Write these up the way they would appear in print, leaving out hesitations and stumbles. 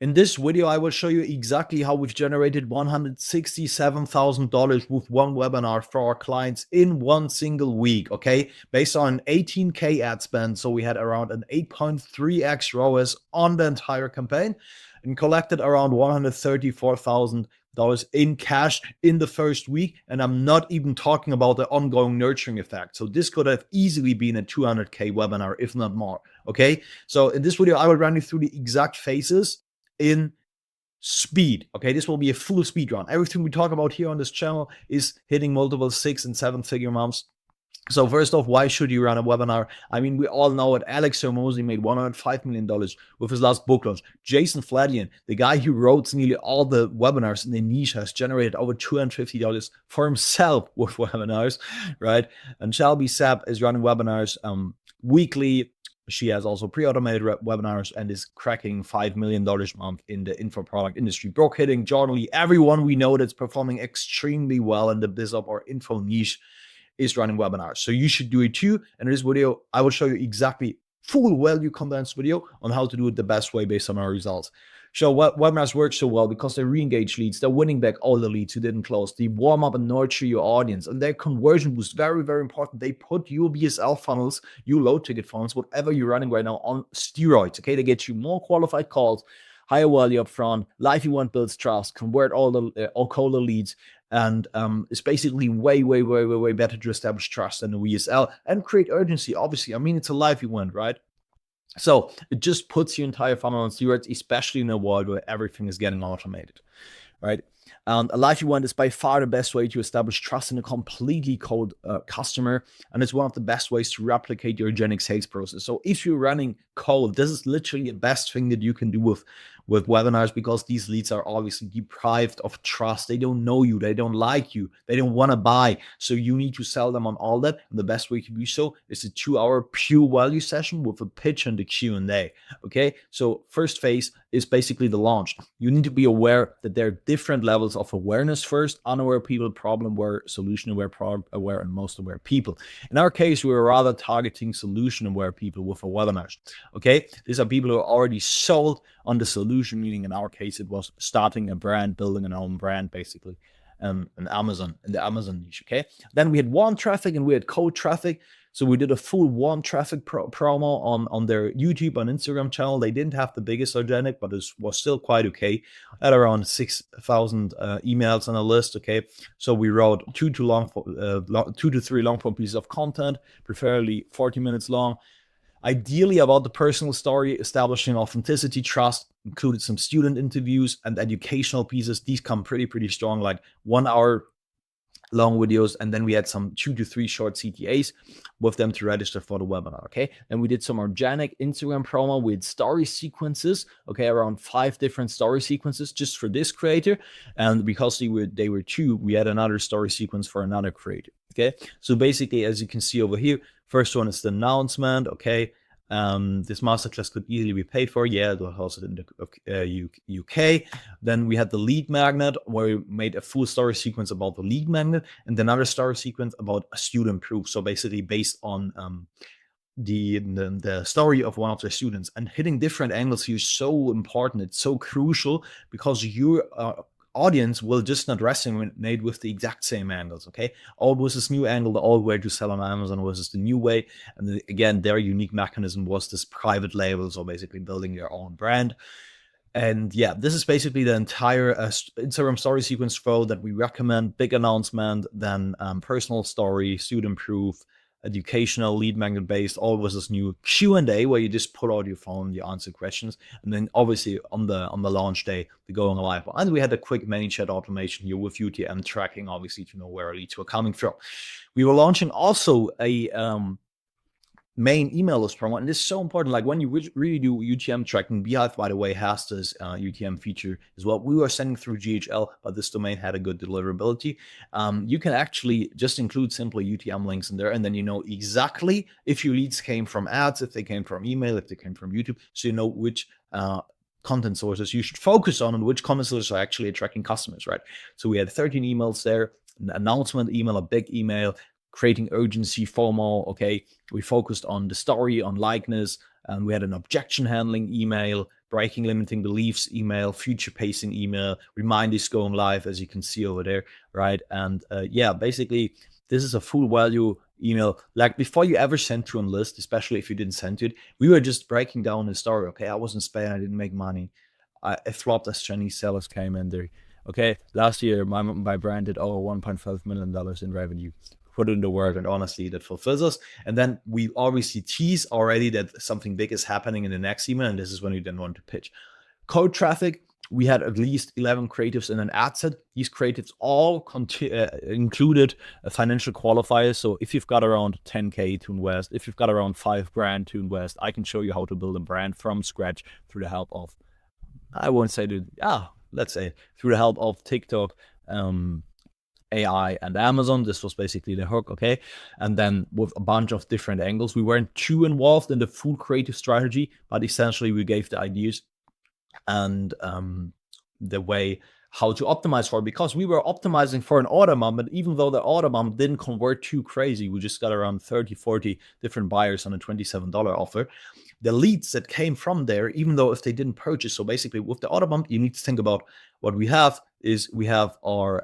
In this video, I will show you exactly how we've generated $167,000 with one webinar for our clients in one single week, okay? Based on 18K ad spend, so we had around an 8.3x ROAS on the entire campaign and collected around $134,000 in cash in the first week. And I'm not even talking about the ongoing nurturing effect. So this could have easily been a 200K webinar, if not more, okay? So in this video, I will run you through the exact phases in speed. Okay, this will be a full speed run. Everything we talk about here on this channel is hitting multiple 6- and 7-figure months. So first off, why should you run a webinar? I mean, we all know it. Alex Hormozy made $105 million with his last book launch. Jason Fladian, the guy who wrote nearly all the webinars in the niche, has generated over $250 for himself with webinars, right? And Shelby Sapp is running webinars weekly. She has also pre-automated webinars and is cracking $5 million a month in the info product industry. Brooke Hitting, John Lee, everyone we know that's performing extremely well in the BizUp or info niche is running webinars. So you should do it too. And in this video, I will show you exactly full value condensed video on how to do it the best way based on our results. So webinars work so well because they re-engage leads. They're winning back all the leads who didn't close. They warm up and nurture your audience. And their conversion boost, very, very important. They put your BSL funnels, your low ticket funnels, whatever you're running right now, on steroids. Okay, they get you more qualified calls, higher value up front. Live event builds trust, convert all cold leads. And it's basically way better to establish trust than the VSL and create urgency. Obviously, I mean, it's a live event, right? So it just puts your entire funnel on steroids, especially in a world where everything is getting automated, right? A live event is by far the best way to establish trust in a completely cold customer, and it's one of the best ways to replicate your organic sales process. So if you're running cold, this is literally the best thing that you can do with webinars, because these leads are obviously deprived of trust. They don't know you, they don't like you, they don't want to buy. So you need to sell them on all that. And the best way to do so is a 2-hour pure value session with a pitch and a Q&A. Okay, so first phase is basically the launch. You need to be aware that there are different levels of awareness first: unaware people, problem aware, solution aware, problem aware, and most aware people. In our case, we were rather targeting solution aware people with our webinars. Okay, these are people who are already sold on the solution, meaning in our case, it was starting a brand, building an own brand, basically, in the Amazon niche. Okay, then we had warm traffic and we had cold traffic. So we did a full warm traffic promo on their YouTube and Instagram channel. They didn't have the biggest organic, but it was still quite okay, at around 6,000 emails on a list. Okay, so we wrote 2 to 3 long form pieces of content, preferably 40 minutes long. Ideally about the personal story, establishing authenticity, trust, included some student interviews and educational pieces. These come pretty strong, like 1 hour long videos. And then we had some 2 to 3 short CTAs with them to register for the webinar. Okay, and we did some organic Instagram promo with story sequences. Okay, around 5 different story sequences just for this creator, and because they were 2, we had another story sequence for another creator. Okay, so basically, as you can see over here, first one is the announcement. Okay, this masterclass could easily be paid for. Yeah, it was hosted in the UK. Then we had the lead magnet, where we made a full story sequence about the lead magnet, and another story sequence about a student proof. So basically based on the story of one of the students. And hitting different angles here is so important. It's so crucial, because your audience will just not resonate with the exact same angles. Okay, old was this new angle, the old way to sell on Amazon was this the new way, and again, their unique mechanism was this private label, so basically building your own brand. And yeah, this is basically the entire Instagram story sequence flow that we recommend. Big announcement, then personal story, student proof, educational, lead magnet based, all was this new Q&A where you just pull out your phone, you answer questions, and then obviously on the launch day, the going live. And we had a quick ManyChat automation here with UTM tracking, obviously, to know where leads were coming from. We were launching also a main email list promo, and this is so important. Like when you really do UTM tracking, Beehive, by the way, has this UTM feature as well. We were sending through GHL, but this domain had a good deliverability. You can actually just include simply UTM links in there, and then you know exactly if your leads came from ads, if they came from email, if they came from YouTube, so you know which content sources you should focus on and which content sources are actually attracting customers, right? So we had 13 emails there, an announcement email, a big email, creating urgency, FOMO. Okay, we focused on the story, on likeness, and we had an objection handling email, breaking limiting beliefs email, future pacing email, reminders going live, as you can see over there, right? And yeah, basically, this is a full value email. Like before you ever send to a list, especially if you didn't send to it, we were just breaking down the story. Okay, I was in Spain, I didn't make money. I flopped as Chinese sellers came in there. Okay, last year my brand did over $1.5 million in revenue. Put in the word, and honestly, that fulfills us. And then we obviously tease already that something big is happening in the next email, and this is when we then want to pitch. Cold traffic, we had at least 11 creatives in an ad set. These creatives all included a financial qualifier. So if you've got around 10K to invest, if you've got around 5 grand to invest, I can show you how to build a brand from scratch through the help of, I won't say let's say through the help of TikTok, AI and Amazon. This was basically the hook, okay? And then with a bunch of different angles. We weren't too involved in the full creative strategy, but essentially we gave the ideas and the way how to optimize for it, because we were optimizing for an order bump. And even though the order bump didn't convert too crazy, we just got around 30, 40 different buyers on a $27 offer. The leads that came from there, even though if they didn't purchase, so basically with the order bump, you need to think about what we have is we have our,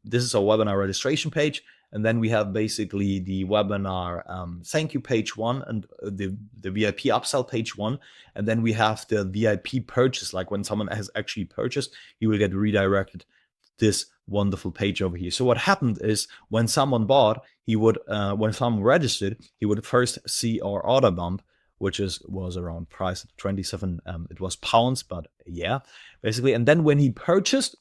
this is our webinar registration page. And then we have basically the webinar thank you page 1 and the VIP upsell page 1. And then we have the VIP purchase, like when someone has actually purchased, he will get redirected this wonderful page over here. So what happened is when someone bought, he would, when someone registered, he would first see our order bump, which was around price 27, it was pounds, but yeah, basically. And then when he purchased,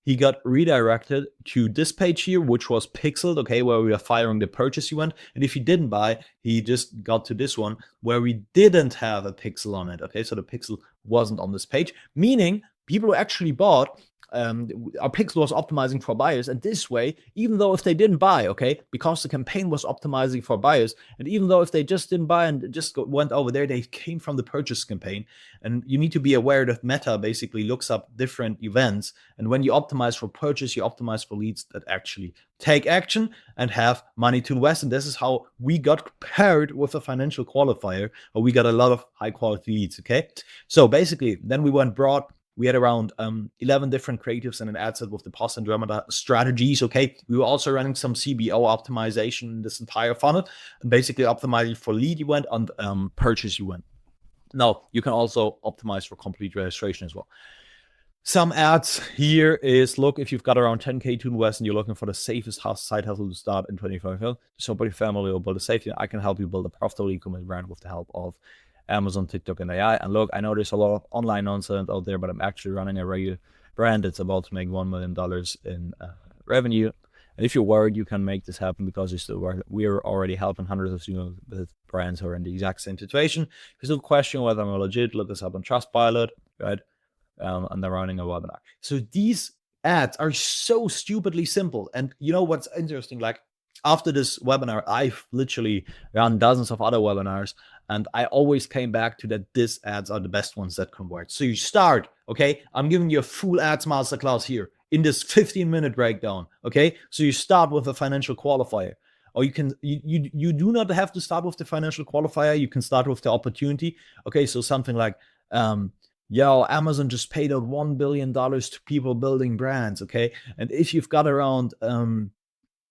he got redirected to this page here, which was pixeled, okay, where we are firing the purchase event. And if he didn't buy, he just got to this one where we didn't have a pixel on it, okay? So the pixel wasn't on this page, meaning people who actually bought, our pixel was optimizing for buyers. And this way, even though if they didn't buy, okay, because the campaign was optimizing for buyers, and even though if they just didn't buy and just went over there, they came from the purchase campaign. And you need to be aware that Meta basically looks up different events. And when you optimize for purchase, you optimize for leads that actually take action and have money to invest. And this is how we got paired with a financial qualifier, or we got a lot of high quality leads, okay? So basically, then we went broad. We had around 11 different creatives and an ad set with the post and drama strategies, okay? We were also running some CBO optimization in this entire funnel, and basically optimizing for lead event and purchase event. Now, you can also optimize for complete registration as well. Some ads here is, look, if you've got around 10K to invest and you're looking for the safest side hustle to start in 2025, so for your family or build a safety, I can help you build a profitable e-commerce brand with the help of Amazon, TikTok, and AI. And look, I know there's a lot of online nonsense out there, but I'm actually running a regular brand that's about to make $1 million in revenue. And if you're worried you can make this happen because you're still worried, we are already helping hundreds of with brands who are in the exact same situation. If you still question whether I'm legit, look us up on Trustpilot, right? And they're running a webinar. So these ads are so stupidly simple. And you know what's interesting? Like after this webinar, I've literally run dozens of other webinars, and I always came back to that these ads are the best ones that convert. So you start, okay? I'm giving you a full ads masterclass here in this 15-minute breakdown, okay? So you start with a financial qualifier. Or you can, you do not have to start with the financial qualifier. You can start with the opportunity. Okay, so something like, Amazon just paid out $1 billion to people building brands, okay? And if you've got around,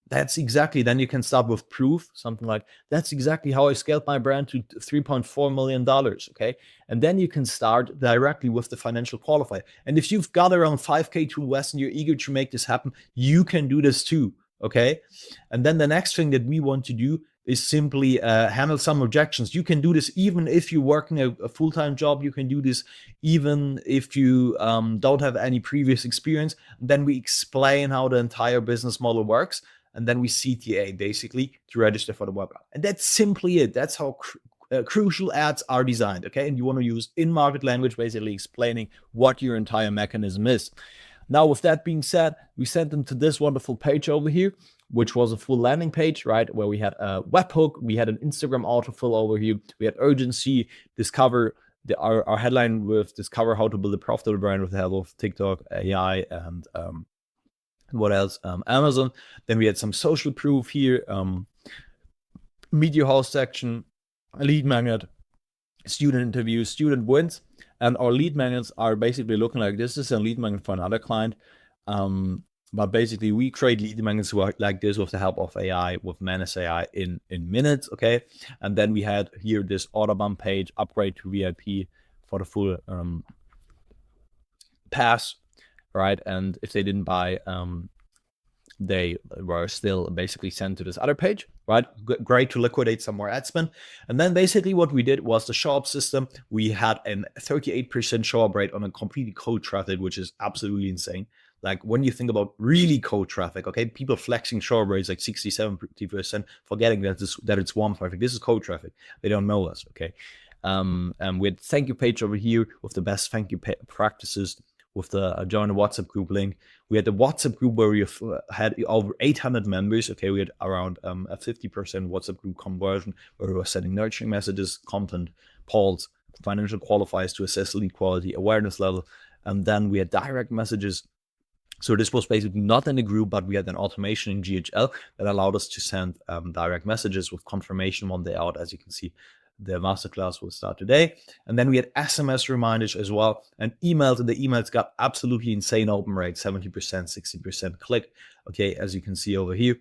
that's exactly, then you can start with proof, something like, that's exactly how I scaled my brand to $3.4 million, okay? And then you can start directly with the financial qualifier. And if you've got around 5K to invest and you're eager to make this happen, you can do this too, okay? And then the next thing that we want to do is simply handle some objections. You can do this even if you're working a full-time job. You can do this even if you don't have any previous experience. And then we explain how the entire business model works. And then we CTA basically to register for the webinar. And that's simply it. That's how crucial ads are designed, okay? And you want to use in-market language, basically explaining what your entire mechanism is. Now, with that being said, we sent them to this wonderful page over here, which was a full landing page, right? Where we had a webhook, we had an Instagram autofill over here, we had urgency, discover our headline with discover how to build a profitable brand with the help of TikTok, AI, and what else? Amazon. Then we had some social proof here, media house section, a lead magnet, student interviews, student wins. And our lead magnets are basically looking like this. This is a lead magnet for another client. But basically, we create lead magnets like this with the help of AI, with Menace AI in minutes, okay? And then we had here this Autobahn page, upgrade to VIP for the full pass, right? And if they didn't buy, they were still basically sent to this other page, right? Great to liquidate some more ad spend. And then basically what we did was the show up system. We had a 38% show up rate on a completely cold traffic, which is absolutely insane. Like when you think about really cold traffic, okay, people flexing show up rates like 60, 70%, forgetting that it's warm traffic. This is cold traffic. They don't know us, okay? And we had thank you page over here with the best thank you practices, with the join the WhatsApp group link. We had the WhatsApp group where we had over 800 members. Okay, we had around a 50% WhatsApp group conversion where we were sending nurturing messages, content, polls, financial qualifiers to assess lead quality, awareness level. And then we had direct messages. So this was basically not in the group, but we had an automation in GHL that allowed us to send direct messages with confirmation one day out. As you can see, the masterclass will start today. And then we had SMS reminders as well, and emails. And the emails got absolutely insane open rates, 70%, 60% click. Okay, as you can see over here,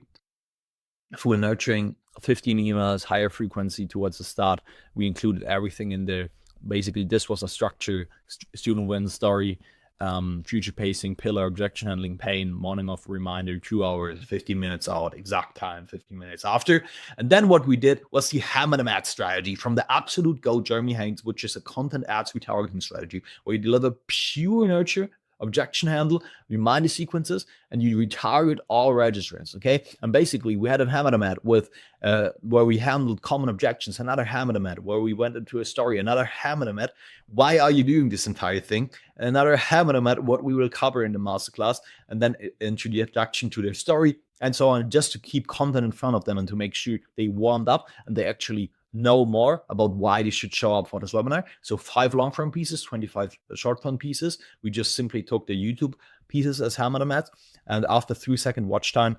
full nurturing, 15 emails, higher frequency towards the start. We included everything in there. Basically, this was a structure, student win story, future pacing, pillar, objection handling, pain, morning of reminder, 2 hours, 15 minutes out, exact time, 15 minutes after. And then what we did was the hammer them ad strategy from the absolute go, Jeremy Haynes, which is a content ads retargeting strategy where you deliver pure nurture, objection handle, reminder sequences, and you retarget all registrants, okay? And basically, we had a hammer them ad with where we handled common objections, another hammer them ad where we went into a story, another hammer them ad. Why are you doing this entire thing? Another hammer them ad, what we will cover in the masterclass, and then into the introduction to their story, and so on, just to keep content in front of them and to make sure they warmed up and they actually know more about why they should show up for this webinar. So 5 long-form pieces, 25 short-form pieces. We just simply took the YouTube pieces as hammer them at, and after 3-second watch time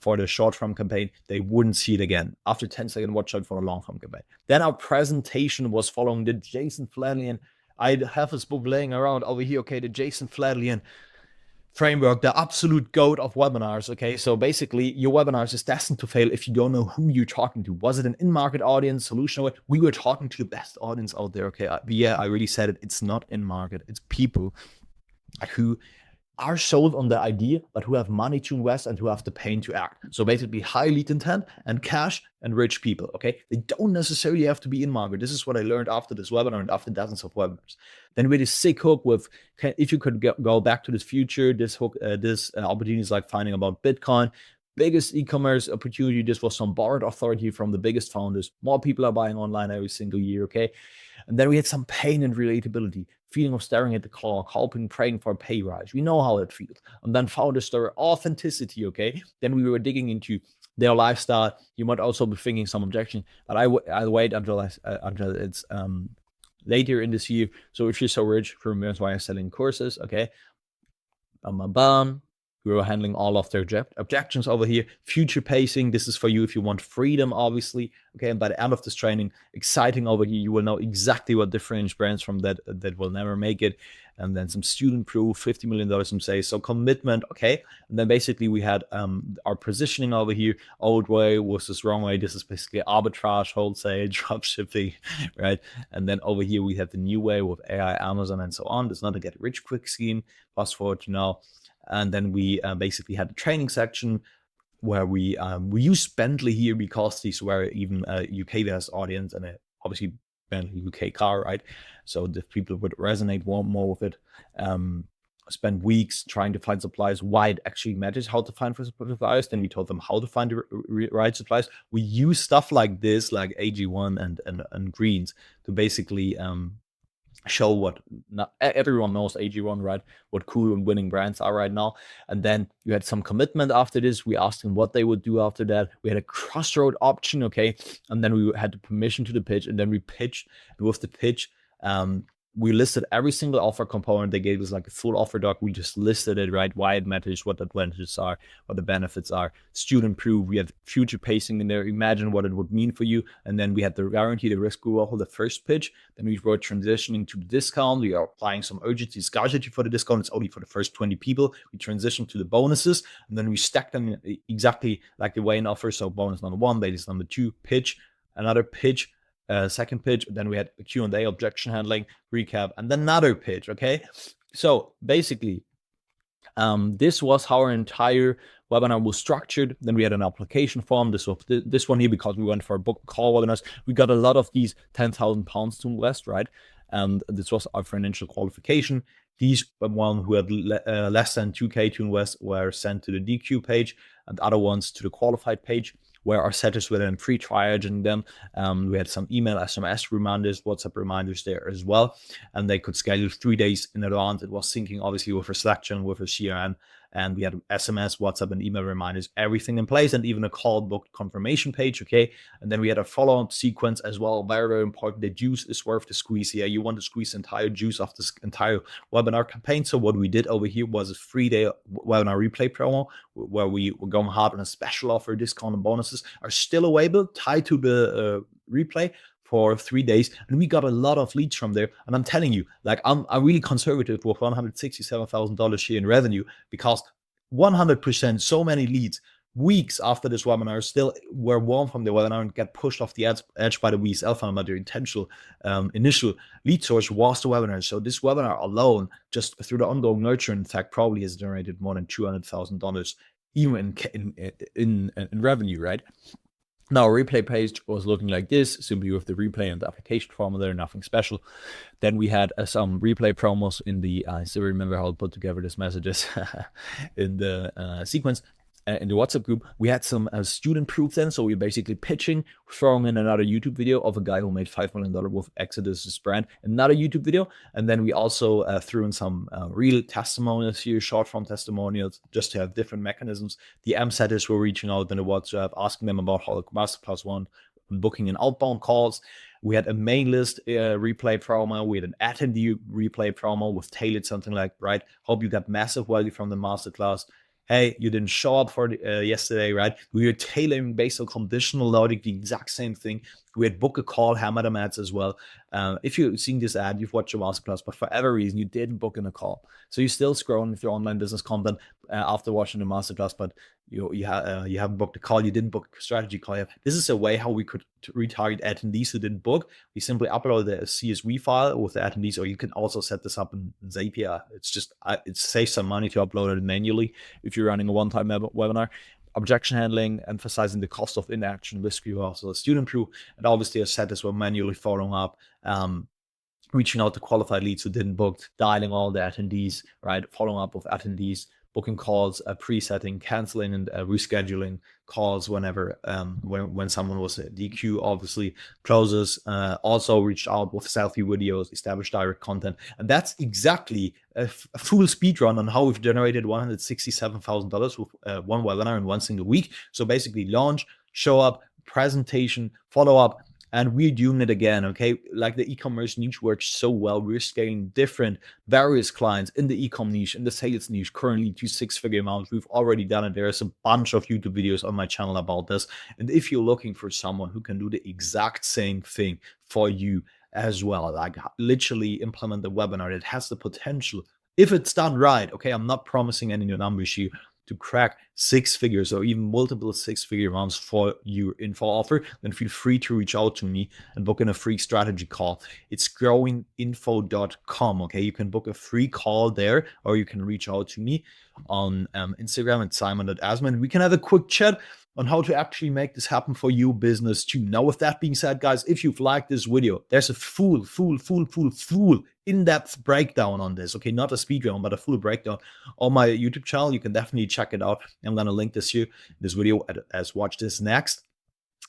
for the short-form campaign, they wouldn't see it again. After 10-second watch time for a long-form campaign. Then our presentation was following the Jason Fladlien. I have his book laying around over here, okay, the Jason Fladlien framework, the absolute goat of webinars. Okay, so basically your webinars is destined to fail if you don't know who you're talking to. Was it an in-market audience, solution? We were talking to the best audience out there. Okay, yeah, I really said it. It's not in-market. It's people who are sold on the idea, but who have money to invest and who have the pain to act. So basically high lead intent and cash and rich people, okay? They don't necessarily have to be in market. This is what I learned after this webinar and after dozens of webinars. Then we had a sick hook with, if you could go back to this future, this hook, this opportunity is like finding about Bitcoin, biggest e-commerce opportunity. This was some borrowed authority from the biggest founders. More people are buying online every single year, okay? And then we had some pain and relatability, feeling of staring at the clock, hoping, praying for a pay rise. We know how it feels. And then founder story, authenticity, okay? Then we were digging into their lifestyle. You might also be thinking some objection, but I'll wait until it's later in this year. So if you're so rich, remember why I'm selling courses, okay? We were handling all of their objections over here. Future pacing, this is for you if you want freedom, obviously. Okay, and by the end of this training, exciting over here, you will know exactly what differentiates brands from that will never make it. And then some student proof, $50 million from sales. So commitment, okay. And then basically we had our positioning over here. Old way versus wrong way. This is basically arbitrage, wholesale, drop shipping, right? And then over here we have the new way with AI, Amazon, and so on. There's not a get rich quick scheme. Fast forward to now. And then we basically had a training section where we used Bentley here because these were even a UK-based audience and obviously Bentley UK car, right? So the people would resonate more with it. Spend weeks trying to find suppliers, why it actually matters, how to find for suppliers. Then we told them how to find the right suppliers. We use stuff like this, like AG1 and Greens, to basically show what not everyone knows AG1, right? What cool and winning brands are right now. And then you had some commitment after this. We asked them what they would do after that. We had a crossroad option, okay? And then we had the permission to the pitch, and then we pitched. And with the pitch, we listed every single offer component. They gave us like a full offer doc. We just listed it, right? Why it matters, what the advantages are, what the benefits are. Student proof. We had future pacing in there. Imagine what it would mean for you. And then we had the guarantee, the risk reward, the first pitch. Then we were transitioning to the discount. We are applying some urgency, scarcity for the discount. It's only for the first 20 people. We transitioned to the bonuses, and then we stacked them exactly like the way in offer. So bonus number 1, basis number 2, pitch, another pitch, second pitch, then we had a Q&A, objection handling, recap, and then another pitch. Okay, so basically this was how our entire webinar was structured. Then we had an application form. This one here, because we went for book call webinars, we got a lot of these 10,000 pounds to invest, right? And this was our financial qualification. These one who had less than 2K to invest were sent to the DQ page, and other ones to the qualified page, where our setters were then pre-triaging them. We had some email, SMS reminders, WhatsApp reminders there as well, and they could schedule 3 days in advance. It was syncing obviously with a Slack, with a CRM, and we had SMS, WhatsApp, and email reminders, everything in place, and even a call booked confirmation page. Okay, and then we had a follow-up sequence as well. Very, very important. The juice is worth the squeeze here. You want to squeeze the entire juice of this entire webinar campaign. So what we did over here was a 3-day webinar replay promo, where we were going hard on a special offer. Discount and bonuses are still available, tied to the replay for 3 days, and we got a lot of leads from there. And I'm telling you, like, I'm really conservative with $167,000 here in revenue, because 100%, so many leads weeks after this webinar still were warm from the webinar and get pushed off the edge by the VSL funnel. But the intentional initial lead source was the webinar. So this webinar alone, just through the ongoing nurture, in fact, probably has generated more than $200,000 even in revenue, right? Now, replay page was looking like this, simply with the replay and the application form there, nothing special. Then we had some replay promos in the, I still remember how to put together these messages in the sequence. In the WhatsApp group, we had some student proof then. So we're basically pitching, throwing in another YouTube video of a guy who made $5 million with Exodus' brand, another YouTube video. And then we also threw in some real testimonials here, short form testimonials, just to have different mechanisms. The M-setters were reaching out in the WhatsApp, asking them about how the Masterclass won, booking in outbound calls. We had a main list replay promo. We had an attendee replay promo with tailored something like, right, hope you got massive value from the masterclass. Hey, you didn't show up for yesterday, right? We were tailoring based on conditional logic, the exact same thing. We had book a call, hammer them ads as well. If you've seen this ad, you've watched your masterclass, but for whatever reason, you didn't book in a call. So you're still scrolling with your online business content after watching the masterclass, but you haven't booked a call. You didn't book a strategy call. This is a way how we could retarget attendees who didn't book. We simply upload the CSV file with the attendees, or you can also set this up in Zapier. It's just, it saves some money to upload it manually if you're running a one-time webinar. Objection handling, emphasizing the cost of inaction, risk reward, also the student proof, and obviously a set as well, manually following up, reaching out to qualified leads who didn't book, dialing all the attendees, right, following up with attendees, booking calls, presetting, canceling, and rescheduling calls whenever when someone was at DQ, obviously closes. Also reached out with selfie videos, established direct content, and that's exactly a full speed run on how we've generated $167,000 with one webinar in one single week. So basically, launch, show up, presentation, follow up. And we're doing it again, okay? Like the e-commerce niche works so well. We're scaling various clients in the e-com niche, in the sales niche, currently to 6-figure amounts. We've already done it. There's a bunch of YouTube videos on my channel about this. And if you're looking for someone who can do the exact same thing for you as well, like literally implement the webinar that has the potential, if it's done right, okay? I'm not promising any new numbers here, to crack 6 figures or even multiple 6-figure rounds for your info offer, then feel free to reach out to me and book in a free strategy call. It's growinginfo.com. Okay, you can book a free call there, or you can reach out to me on Instagram at simon.asman. We can have a quick chat on how to actually make this happen for your business too. Now, with that being said, guys, if you've liked this video, there's a full in-depth breakdown on this. Okay, not a speed round, but a full breakdown on my YouTube channel. You can definitely check it out. I'm gonna link this here, this video, as watch this next.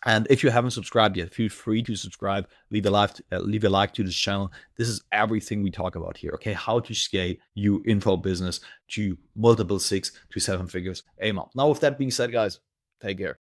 And if you haven't subscribed yet, feel free to subscribe, leave a like to this channel. This is everything we talk about here, okay? How to scale your info business to multiple 6 to 7 figures a month. Now, with that being said, guys, take care.